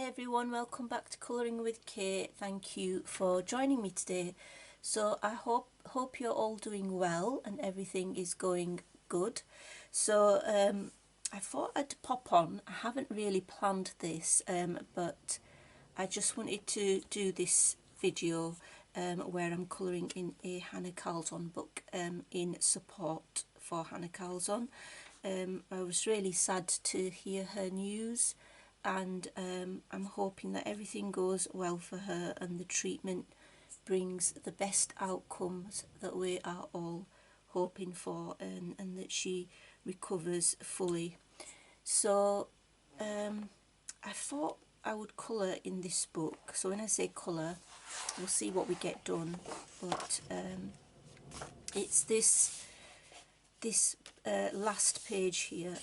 Hi everyone, welcome back to Colouring with Kate. Thank you for joining me today. So I hope you're all doing well and everything is going good. So I thought I'd pop on. I haven't really planned this, but I just wanted to do this video where I'm colouring in a Hannah Carlton book in support for Hannah Carlton. I was really sad to hear her news, and I'm hoping that everything goes well for her and the treatment brings the best outcomes that we are all hoping for, and that she recovers fully. So I thought I would colour in this book. So when I say colour, we'll see what we get done, but it's this last page here,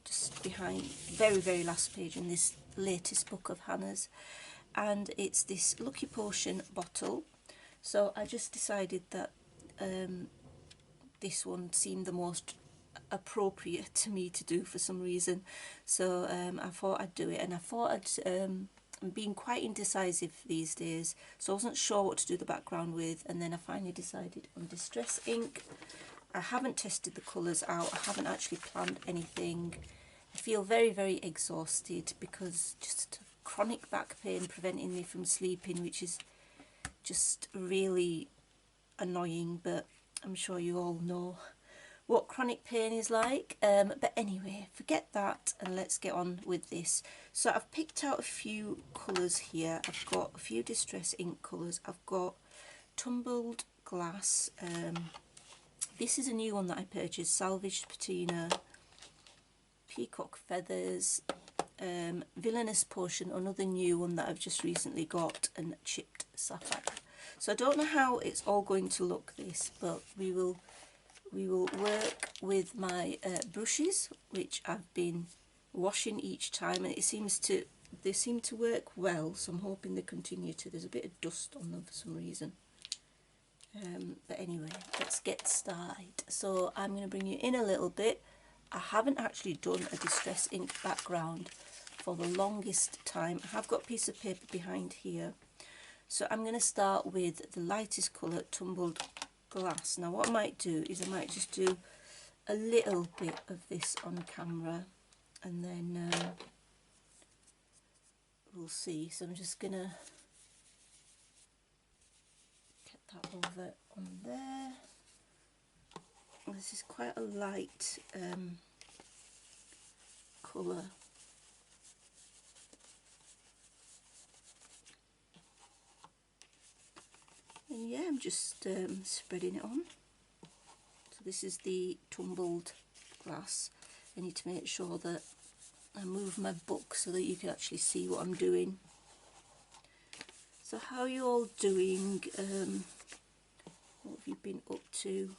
just behind, very last page in this latest book of Hannah's, and it's this Lucky Potion bottle. So I just decided that this one seemed the most appropriate to me to do for some reason, so I thought I'd do it. And I thought I'm being quite indecisive these days, so I wasn't sure what to do the background with, and then I finally decided on distress ink. I haven't tested the colours out, I haven't actually planned anything. I feel very exhausted because just chronic back pain preventing me from sleeping, which is just really annoying, but I'm sure you all know what chronic pain is like. But anyway, forget that and let's get on with this. So I've picked out a few colours here. I've got a few distress ink colours. I've got Tumbled Glass. This is a new one that I purchased, Salvaged Patina, Peacock Feathers, Villainous Potion, another new one that I've just recently got, and Chipped Sapphire. So I don't know how it's all going to look, this, but we will work with my brushes, which I've been washing each time, and they seem to work well, so I'm hoping they continue to. There's a bit of dust on them for some reason. But anyway, let's get started. So I'm going to bring you in a little bit. I haven't actually done a distress ink background for the longest time. I have got a piece of paper behind here. So I'm going to start with the lightest colour, Tumbled Glass. Now what I might do is I might just do a little bit of this on camera, and then we'll see. So I'm just going to that over on there. This is quite a light colour. And yeah, I'm just spreading it on. So this is the Tumbled Glass. I need to make sure that I move my book so that you can actually see what I'm doing. So how are you all doing? What have you been up to?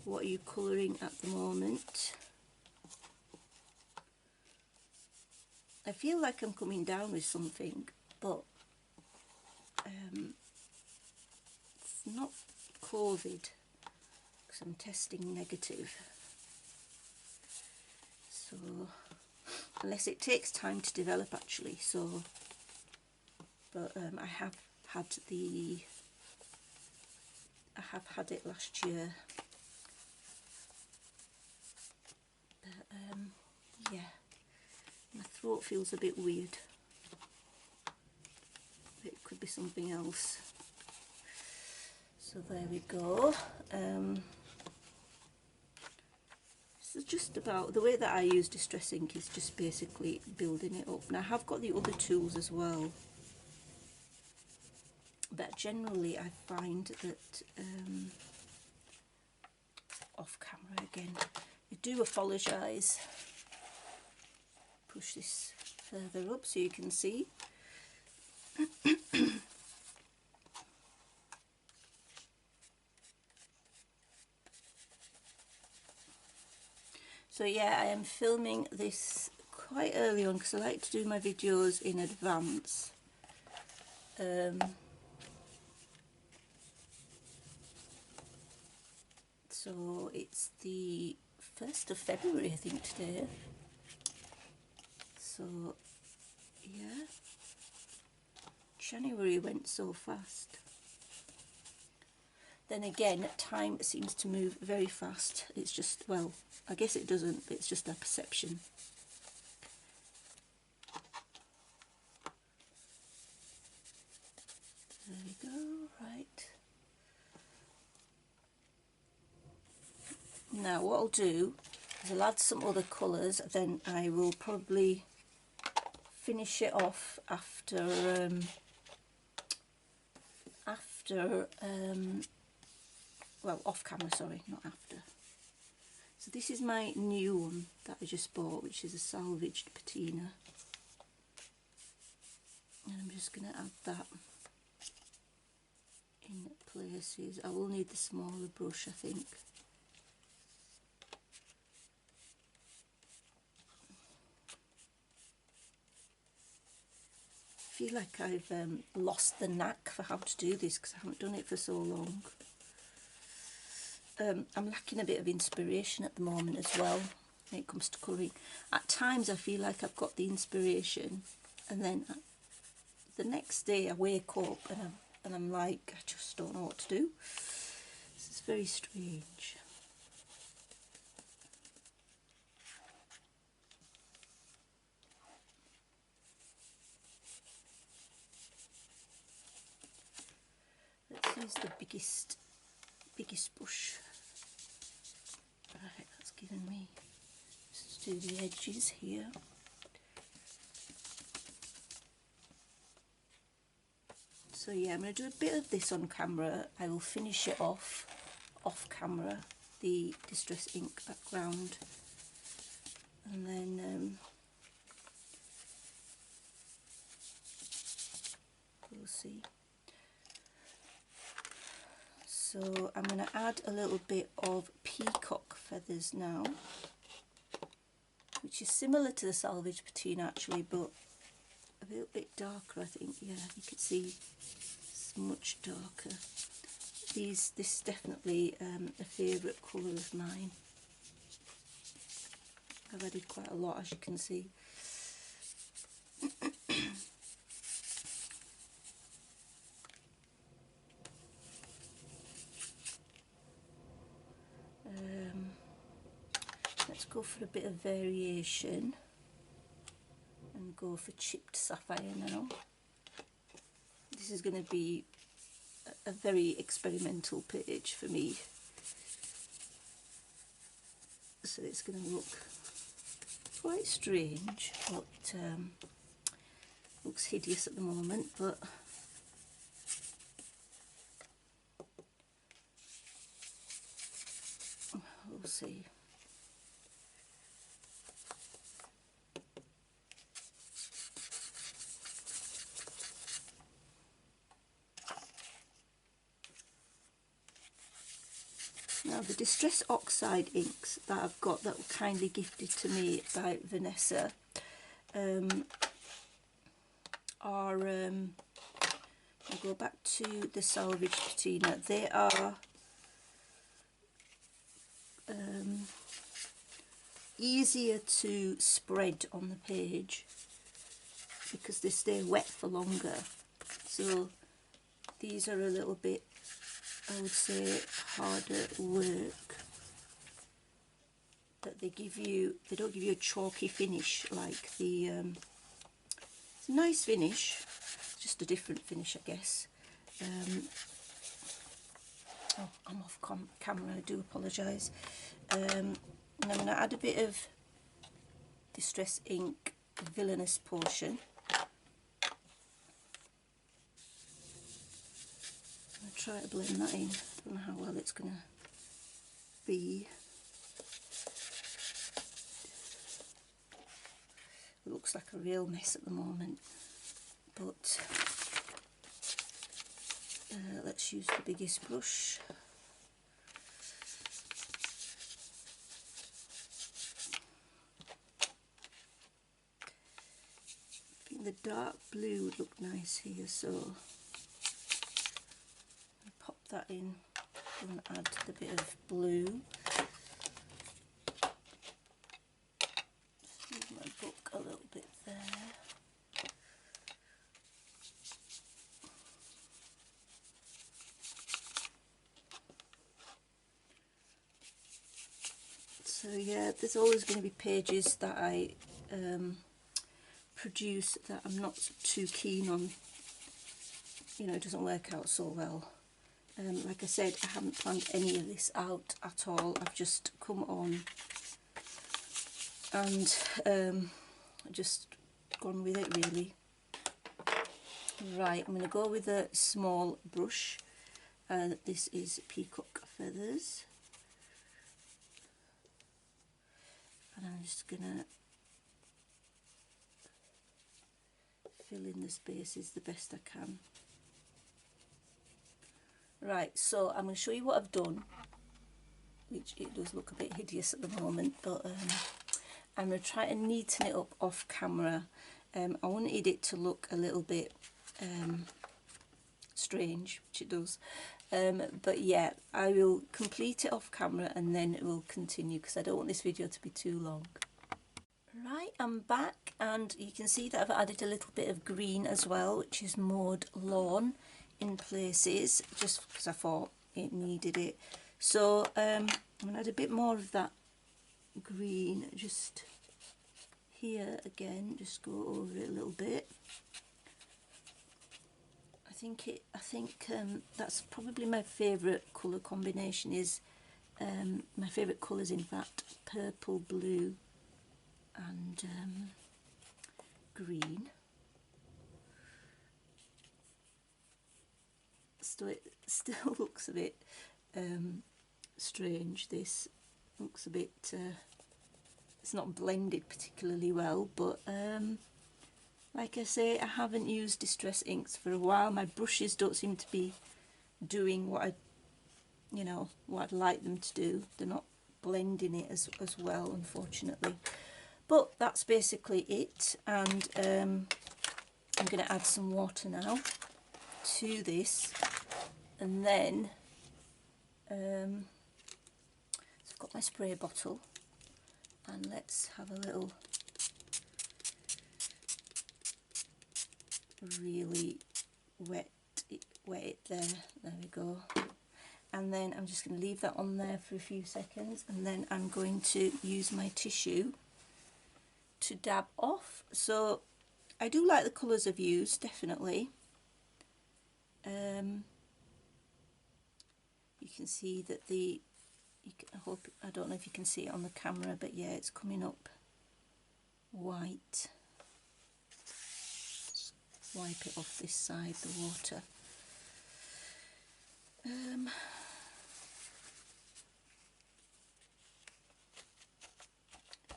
What are you colouring at the moment? I feel like I'm coming down with something, but it's not COVID because I'm testing negative. So, unless it takes time to develop actually, so, but I have had it last year. But yeah, my throat feels a bit weird. It could be something else. So there we go. This is just about, the way that I use distress ink is just basically building it up. Now I have got the other tools as well, but generally I find that off camera again, I do apologise. Push this further up so you can see. So yeah, I am filming this quite early on because I like to do my videos in advance. So it's the 1st of February I think today. So yeah, January went so fast. Then again, time seems to move very fast. It's just, well, I guess it doesn't, but it's just a perception. There we go, right. Now what I'll do is I'll add some other colours, then I will probably finish it off after well, off camera, sorry, not after. So this is my new one that I just bought, which is a salvaged patina, and I'm just going to add that in places. I will need the smaller brush, I think. I feel like I've lost the knack for how to do this because I haven't done it for so long. I'm lacking a bit of inspiration at the moment as well when it comes to colouring. At times I feel like I've got the inspiration, and then the next day I wake up and I'm like, I just don't know what to do. This is very strange. Let's use the biggest brush. Right, that's given me, just do the edges here. So yeah, I'm going to do a bit of this on camera. I will finish it off camera, the Distress Ink background, and then we'll see. So I'm going to add a little bit of Peacock feathers now, which is similar to the salvage patina actually, but a little bit darker, I think. Yeah, you can see it's much darker. This is definitely a favourite colour of mine. I've added quite a lot, as you can see. Let's go for a bit of variation and go for chipped sapphire now. This is going to be a very experimental page for me, so it's going to look quite strange, but looks hideous at the moment, but we'll see. Now the Distress Oxide inks that I've got that were kindly gifted to me by Vanessa are, I'll go back to the salvage patina. They are easier to spread on the page because they stay wet for longer. So these are a little bit, I would say, harder work, but they don't give you a chalky finish like the it's a nice finish, just a different finish, I guess. Oh, I'm off camera, I do apologise. And I'm going to add a bit of Distress Ink Villainous Potion. I'll try to blend that in. I don't know how well it's going to be. It looks like a real mess at the moment, but let's use the biggest brush. I think the dark blue would look nice here, so I'll pop that in and add the bit of blue. Use my book. a little bit there. So yeah, there's always going to be pages that I produce that I'm not too keen on, you know, it doesn't work out so well. Like I said, I haven't planned any of this out at all. I've just come on and just gone with it really. Right, I'm going to go with a small brush. This is Peacock feathers. And I'm just going to fill in the spaces the best I can. Right, so I'm going to show you what I've done, which it does look a bit hideous at the moment, but I'm going to try and neaten it up off camera. I wanted it to look a little bit strange, which it does, but yeah, I will complete it off camera and then it will continue because I don't want this video to be too long. Right, I'm back and you can see that I've added a little bit of green as well, which is mowed lawn in places, just because I thought it needed it. So I'm going to add a bit more of that green just here again, just go over it a little bit. I think that's probably my favourite colour combination. Is my favourite colours, in fact, purple, blue and green. So it still looks a bit strange. This looks a bit it's not blended particularly well, but like I say, I haven't used distress inks for a while. My brushes don't seem to be doing what what I'd like them to do. They're not blending it as well, unfortunately. But that's basically it, and I'm going to add some water now to this, and then so I've got my spray bottle, and let's have a little really wet it there. There we go. And then I'm just going to leave that on there for a few seconds, and then I'm going to use my tissue to dab off. So I do like the colours I've used, definitely. You can see that I don't know if you can see it on the camera, but yeah, it's coming up white. Wipe it off this side, the water.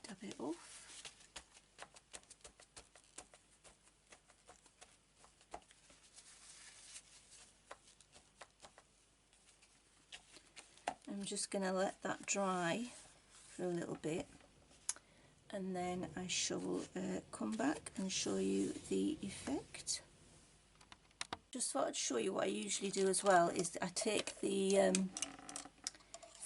Dab it off. I'm just going to let that dry for a little bit, and then I shall come back and show you the effect. Just thought I'd show you what I usually do as well, is I take the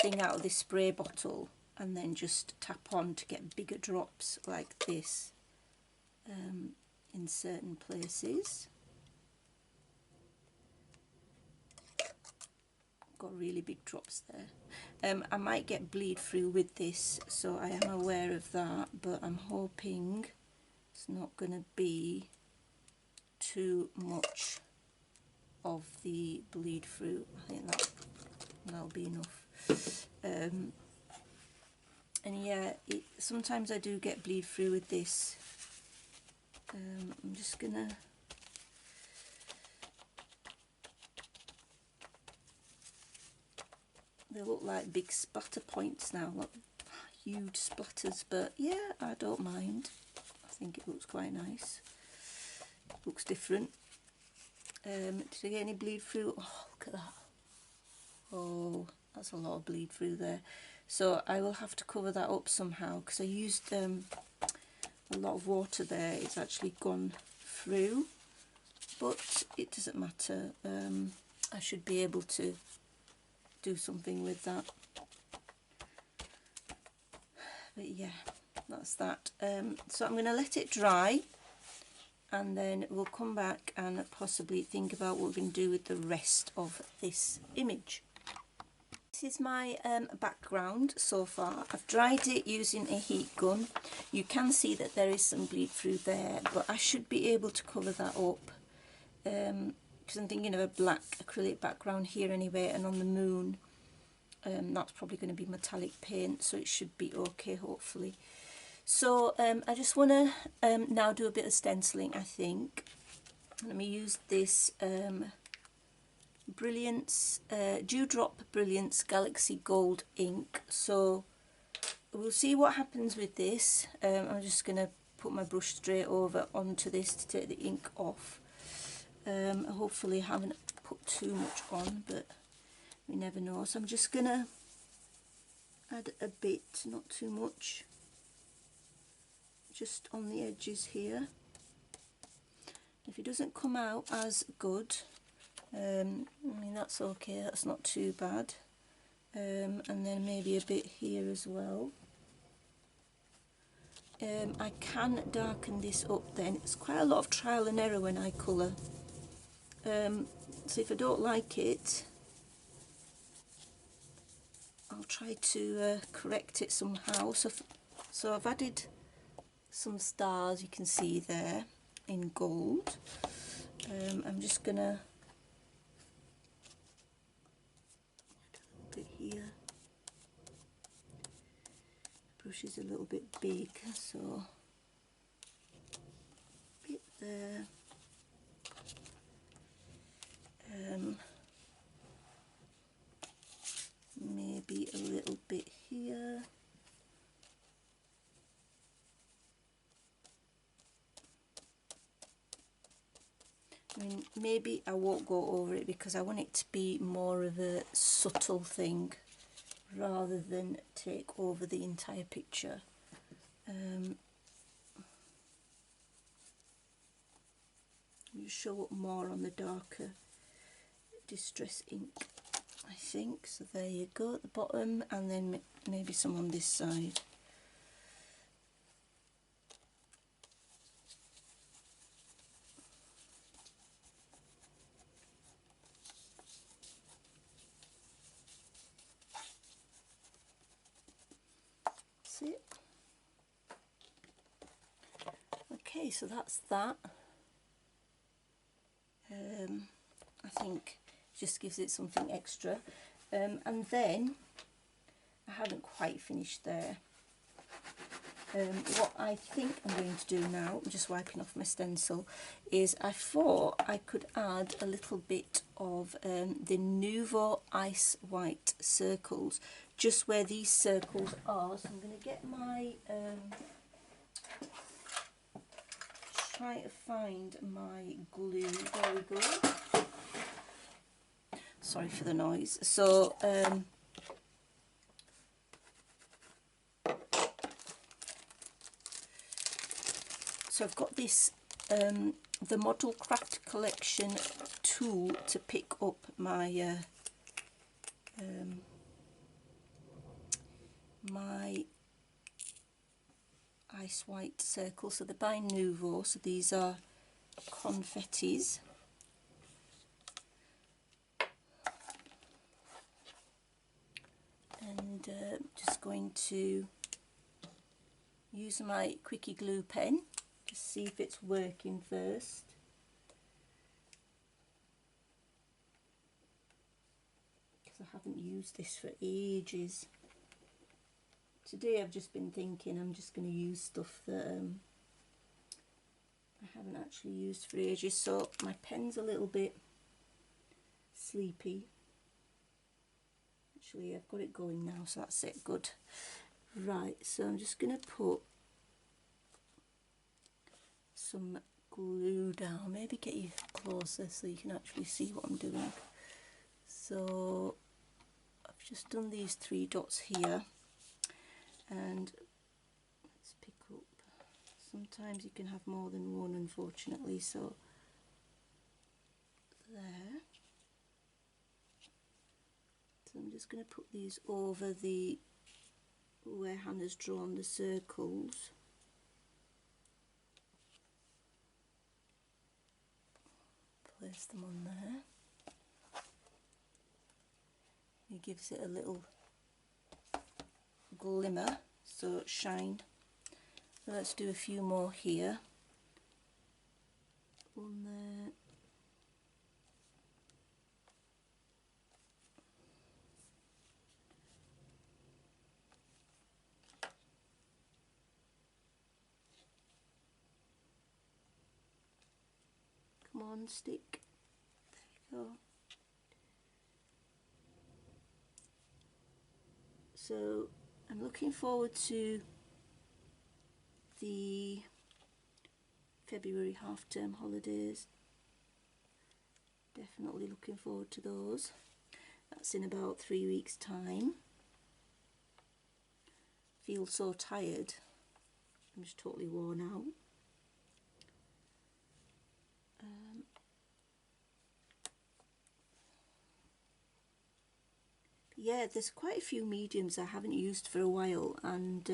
thing out of this spray bottle and then just tap on to get bigger drops like this in certain places. Got really big drops there. I might get bleed through with this, so I am aware of that, but I'm hoping it's not going to be too much of the bleed through. I think that'll be enough. And yeah, sometimes I do get bleed through with this. I'm just gonna they look like big splatter points now, like huge splatters, but yeah, I don't mind. I think it looks quite nice. Looks different. Did I get any bleed through? Oh, look at that. Oh, that's a lot of bleed through there. So I will have to cover that up somehow, because I used a lot of water there. It's actually gone through, but it doesn't matter. I should be able to do something with that. But yeah, that's that. So I'm going to let it dry, and then we'll come back and possibly think about what we're going to do with the rest of this image. This is my background so far. I've dried it using a heat gun. You can see that there is some bleed through there, but I should be able to cover that up, because I'm thinking of a black acrylic background here anyway, and on the moon that's probably going to be metallic paint, so it should be okay hopefully. So I just want to now do a bit of stenciling, I think. Let me use this Brilliance Dewdrop Brilliance Galaxy Gold ink. So we'll see what happens with this. I'm just going to put my brush straight over onto this to take the ink off. Hopefully I haven't put too much on, but we never know. So I'm just going to add a bit, not too much, just on the edges here. If it doesn't come out as good, I mean, that's okay, that's not too bad. And then maybe a bit here as well. I can darken this up then. It's quite a lot of trial and error when I colour. So if I don't like it, I'll try to correct it somehow. So I've added some stars, you can see there, in gold. I'm just going to here. The brush is a little bit big, so a bit there. Maybe a little bit here. I mean, maybe I won't go over it because I want it to be more of a subtle thing rather than take over the entire picture. You show up more on the darker distress ink, I think. So there you go at the bottom, and then maybe some on this side. That's it. Okay, so that's that. I think it just gives it something extra. And then I haven't quite finished there. What I think I'm going to do now, I'm just wiping off my stencil, is I thought I could add a little bit of the Nouveau Ice White circles just where these circles are. So I'm going to get my try to find my glue. There we go. Sorry for the noise. So I've got this the Model Craft Collection tool to pick up my my ice white circle. So they're by Nouveau, so these are confettis. And just going to use my quickie glue pen to see if it's working first. Because I haven't used this for ages. Today I've just been thinking I'm just going to use stuff that I haven't actually used for ages. So my pen's a little bit sleepy. Actually, I've got it going now, so that's it, good. Right, so I'm just going to put some glue down, maybe get you closer so you can actually see what I'm doing. So I've just done these 3 dots here, and let's pick up. Sometimes you can have more than one, unfortunately, so there. So I'm just going to put these over the where Hannah's drawn the circles. Place them on there. It gives it a little glimmer, so shine. So let's do a few more here. One there. Come on, stick. There you go. So I'm looking forward to the February half-term holidays. Definitely looking forward to those. That's in about 3 weeks' time. Feel so tired. I'm just totally worn out. Yeah, there's quite a few mediums I haven't used for a while, and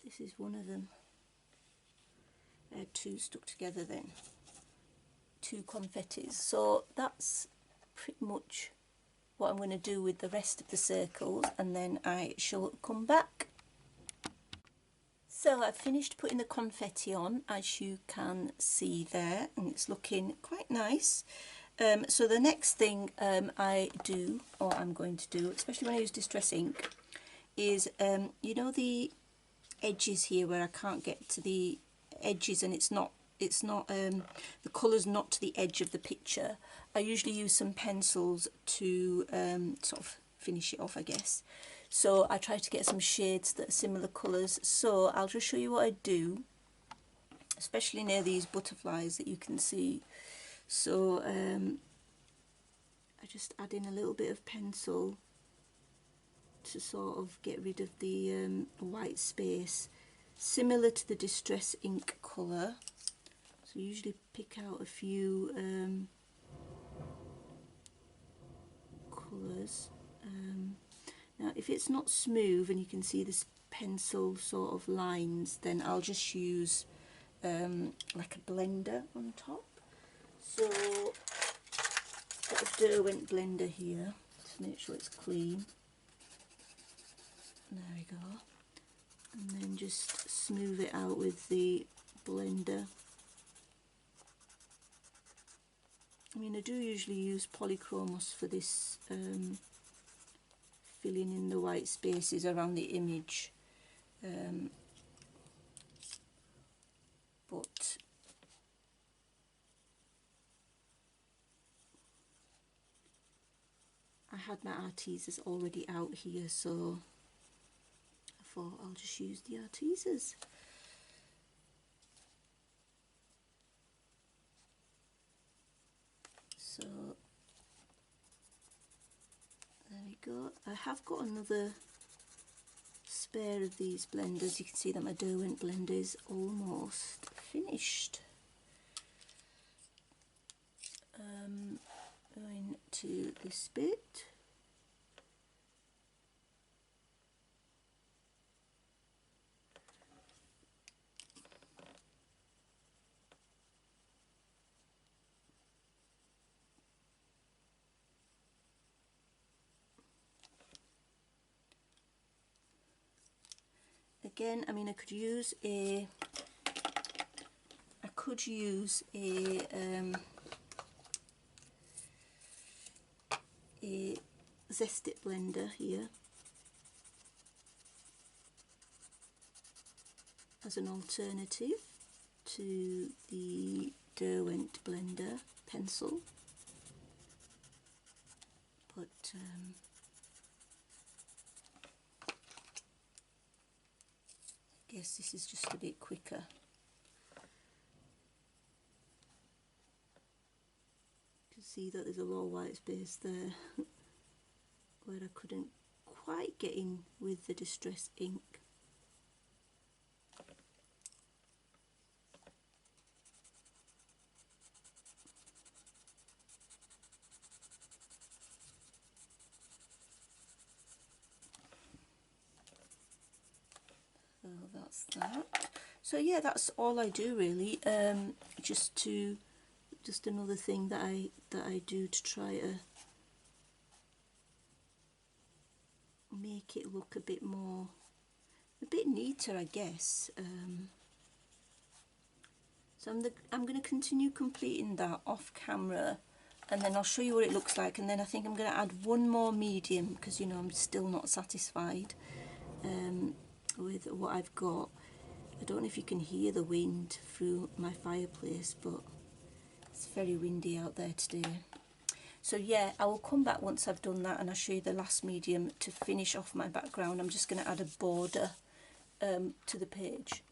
this is one of them. I had two stuck together then, two confettis. So that's pretty much what I'm going to do with the rest of the circles, and then I shall come back. So I've finished putting the confetti on, as you can see there, and it's looking quite nice. So the next thing I do, or I'm going to do, especially when I use Distress ink, is you know the edges here where I can't get to the edges, and it's not the colour's not to the edge of the picture. I usually use some pencils to sort of finish it off, I guess. So I try to get some shades that are similar colours. So I'll just show you what I do, especially near these butterflies that you can see. So I just add in a little bit of pencil to sort of get rid of the white space, similar to the Distress ink colour. So usually pick out a few colours. Now if it's not smooth and you can see this pencil sort of lines, then I'll just use like a blender on top. So got a Derwent blender here to make sure it's clean. There we go. And then just smooth it out with the blender. I mean, I do usually use polychromos for this, filling in the white spaces around the image, but I had my Artesas already out here, so I thought I'll just use the Artesas. So there we go. I have got another spare of these blenders. You can see that my Derwent blender is almost finished. Going to this bit. Again, I mean, I could use a Zest-It blender here as an alternative to the Derwent blender pencil, but I guess this is just a bit quicker. You can see that there's a lot of white space there where I couldn't quite get in with the Distress ink. that's that. So yeah, that's all I do really. Just another thing that I do to try to make it look a bit neater, I guess. So I'm going to continue completing that off camera, and then I'll show you what it looks like, and then I think I'm going to add one more medium because, you know, I'm still not satisfied with what I've got. I don't know if you can hear the wind through my fireplace, but it's very windy out there today. So yeah, I will come back once I've done that and I'll show you the last medium to finish off my background. I'm just going to add a border to the page.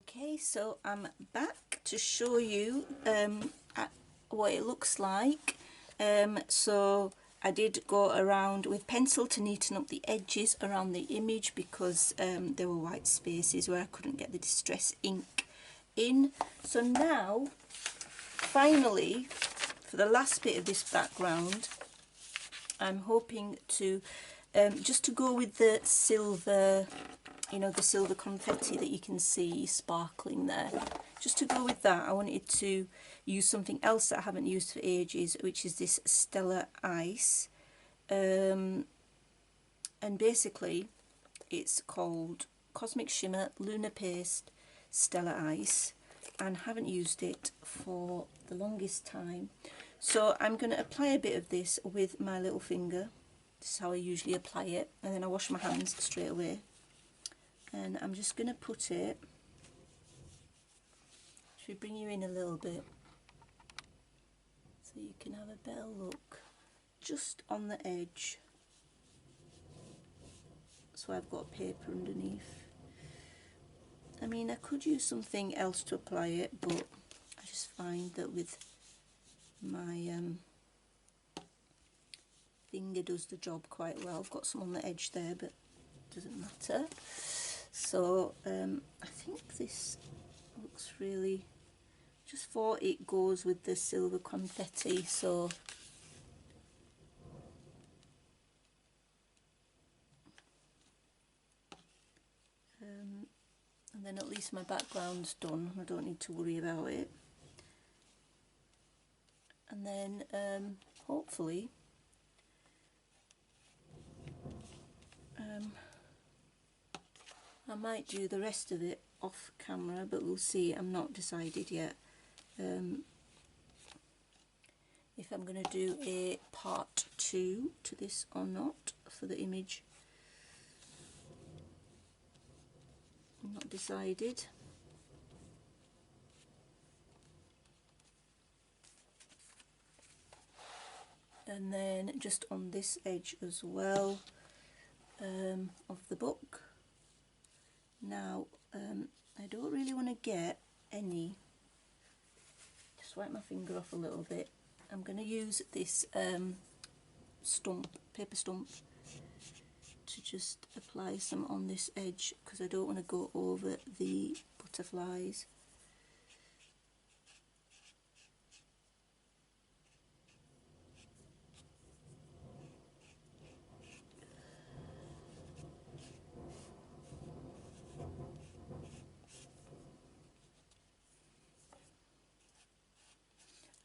Okay, so I'm back to show you what it looks like. So I did go around with pencil to neaten up the edges around the image because there were white spaces where I couldn't get the distress ink in. So now, finally, for the last bit of this background, I'm hoping to just to go with the silver, you know, the silver confetti that you can see sparkling there. Just to go with that, I wanted to use something else that I haven't used for ages, which is this Stella Ice. And basically, it's called Cosmic Shimmer Lunar Paste Stella Ice, and haven't used it for the longest time. So I'm going to apply a bit of this with my little finger. This is how I usually apply it, and then I wash my hands straight away. And I'm just going to put it, should we bring you in a little bit so you can have a better look, just on the edge, so I've got paper underneath. I mean, I could use something else to apply it, but I just find that with my finger does the job quite well. I've got some on the edge there, but it doesn't matter. So I think this looks really, just thought it goes with the silver confetti, so and then at least my background's done, I don't need to worry about it. And then hopefully I might do the rest of it off camera, but we'll see. I'm not decided yet if I'm going to do a part 2 to this or not for the image. I'm not decided. And then just on this edge as well of the book. Now I don't really want to get any, just wipe my finger off a little bit. I'm going to use this paper stump to just apply some on this edge because I don't want to go over the butterflies.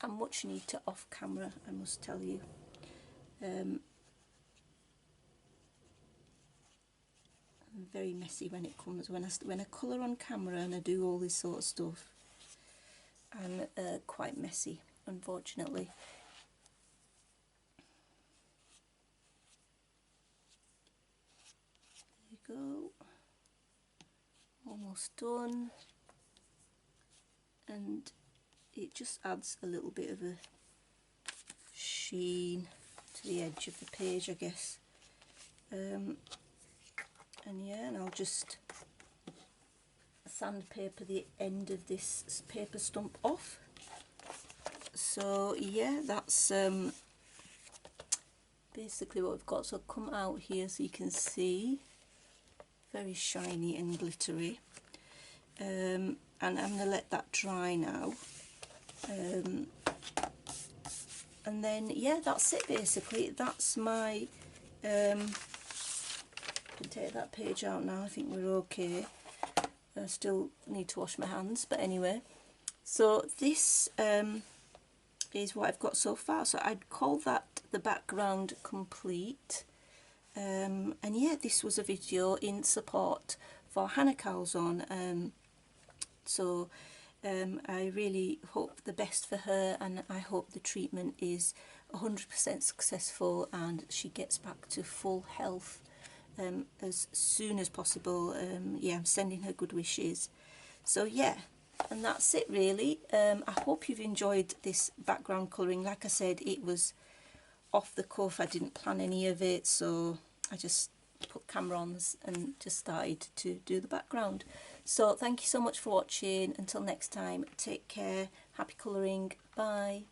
I'm much neater off camera, I must tell you. I'm very messy when it comes, when I colour on camera and I do all this sort of stuff, I'm quite messy, unfortunately. There you go, almost done. And it just adds a little bit of a sheen to the edge of the page, I guess. And yeah, and I'll just sandpaper the end of this paper stump off. So yeah, that's basically what we've got. So I'll come out here so you can see, very shiny and glittery. And I'm going to let that dry now. And then yeah, that's it basically. That's my I can take that page out now, I think we're okay. I still need to wash my hands, but anyway. So this is what I've got so far. So I'd call that the background complete. And yeah, this was a video in support for Hannah Calzone. I really hope the best for her, and I hope the treatment is 100% successful and she gets back to full health as soon as possible. Yeah, I'm sending her good wishes. So yeah, and that's it really. I hope you've enjoyed this background colouring. Like I said, it was off the cuff. I didn't plan any of it, so I just put camera on and just started to do the background. So thank you so much for watching. Until next time, take care, happy colouring, bye.